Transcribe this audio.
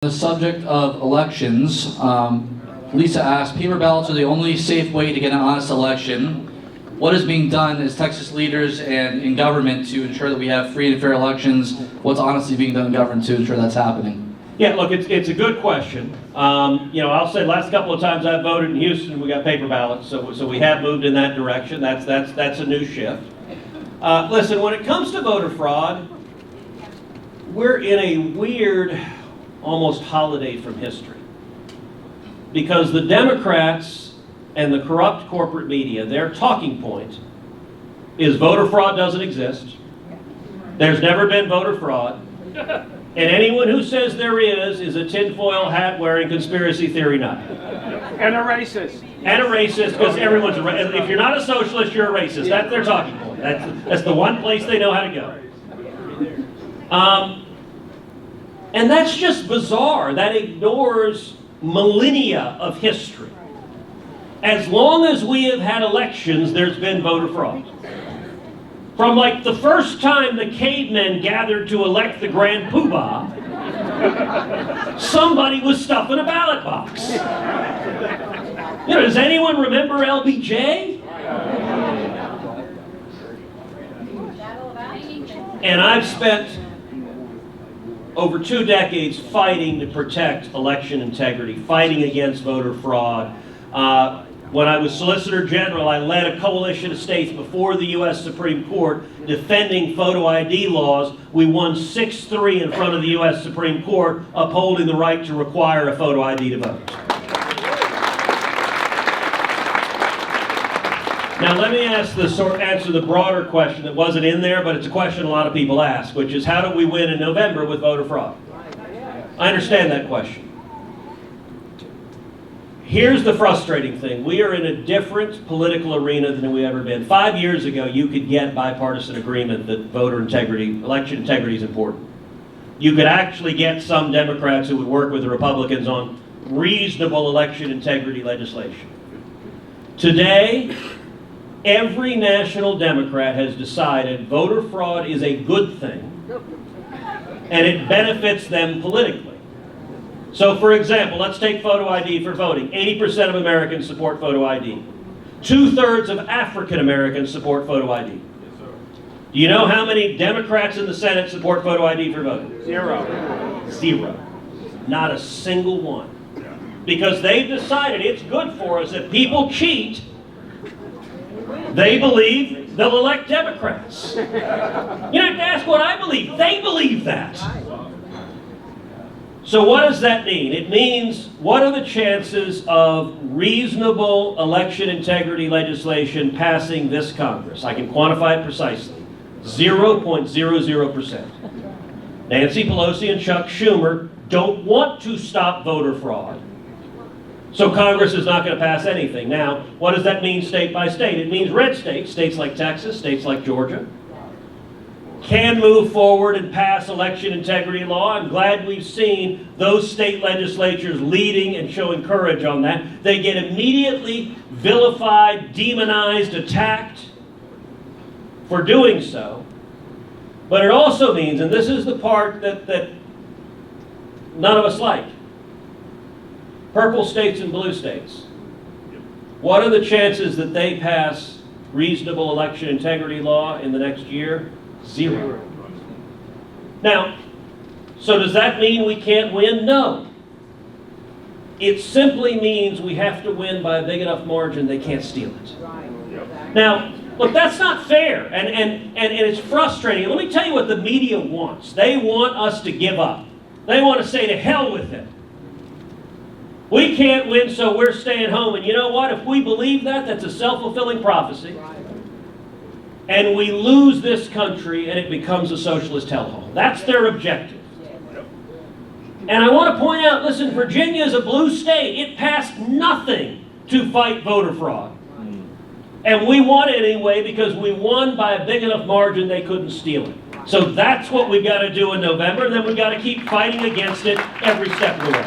The subject of elections, Lisa asked, paper ballots are the only safe way to get an honest election. What is being done as Texas leaders and in government to ensure that we have free and fair elections? What's honestly being done in government to ensure that's happening? Yeah, look, it's a good question. I'll say last couple of times I've voted in Houston, we got paper ballots, so we have moved in that direction. That's a new shift. Listen, when it comes to voter fraud, we're in a weird, almost holiday from history. Because the Democrats and the corrupt corporate media, their talking point is voter fraud doesn't exist. There's never been voter fraud. And anyone who says there is a tinfoil hat wearing conspiracy theory nut. And a racist. And a racist, because everyone's a racist. If you're not a socialist, you're a racist. That's their talking point. That's the one place they know how to go. And that's just bizarre. That ignores millennia of history. As long as we have had elections, there's been voter fraud. From like the first time the cavemen gathered to elect the Grand Poobah, somebody was stuffing a ballot box. Does anyone remember LBJ? And I've spent over 2 decades fighting to protect election integrity, fighting against voter fraud. When I was Solicitor General, I led a coalition of states before the U.S. Supreme Court defending photo ID laws. We won 6-3 in front of the U.S. Supreme Court, upholding the right to require a photo ID to vote. Now let me answer the broader question that wasn't in there, but it's a question a lot of people ask, which is how do we win in November with voter fraud? I understand that question. Here's the frustrating thing. We are in a different political arena than we've ever been. 5 years ago, you could get bipartisan agreement that voter integrity, election integrity is important. You could actually get some Democrats who would work with the Republicans on reasonable election integrity legislation. Today, every national Democrat has decided voter fraud is a good thing and it benefits them politically. So for example, let's take photo ID for voting. 80% of Americans support photo ID. 2/3 of African Americans support photo ID. Do you know how many Democrats in the Senate support photo ID for voting? Zero. Not a single one. Because they've decided it's good for us. If people cheat, they believe they'll elect Democrats. You don't have to ask what I believe. They believe that. So what does that mean? It means, what are the chances of reasonable election integrity legislation passing this Congress? I can quantify it precisely. 0.00%. Nancy Pelosi and Chuck Schumer don't want to stop voter fraud. So Congress is not going to pass anything. Now, what does that mean state by state? It means red states, states like Texas, states like Georgia, can move forward and pass election integrity law. I'm glad we've seen those state legislatures leading and showing courage on that. They get immediately vilified, demonized, attacked for doing so. But it also means, and this is the part that none of us like, purple states and blue states. What are the chances that they pass reasonable election integrity law in the next year? 0. Now, so does that mean we can't win? No. It simply means we have to win by a big enough margin they can't steal it. Now, look, that's not fair, and it's frustrating. Let me tell you what the media wants. They want us to give up. They want to say to hell with it. We can't win, so we're staying home. And you know what? If we believe that, that's a self-fulfilling prophecy. And we lose this country and it becomes a socialist hellhole. That's their objective. And I want to point out, listen, Virginia is a blue state. It passed nothing to fight voter fraud. And we won it anyway because we won by a big enough margin they couldn't steal it. So that's what we've got to do in November, and then we've got to keep fighting against it every step of the way.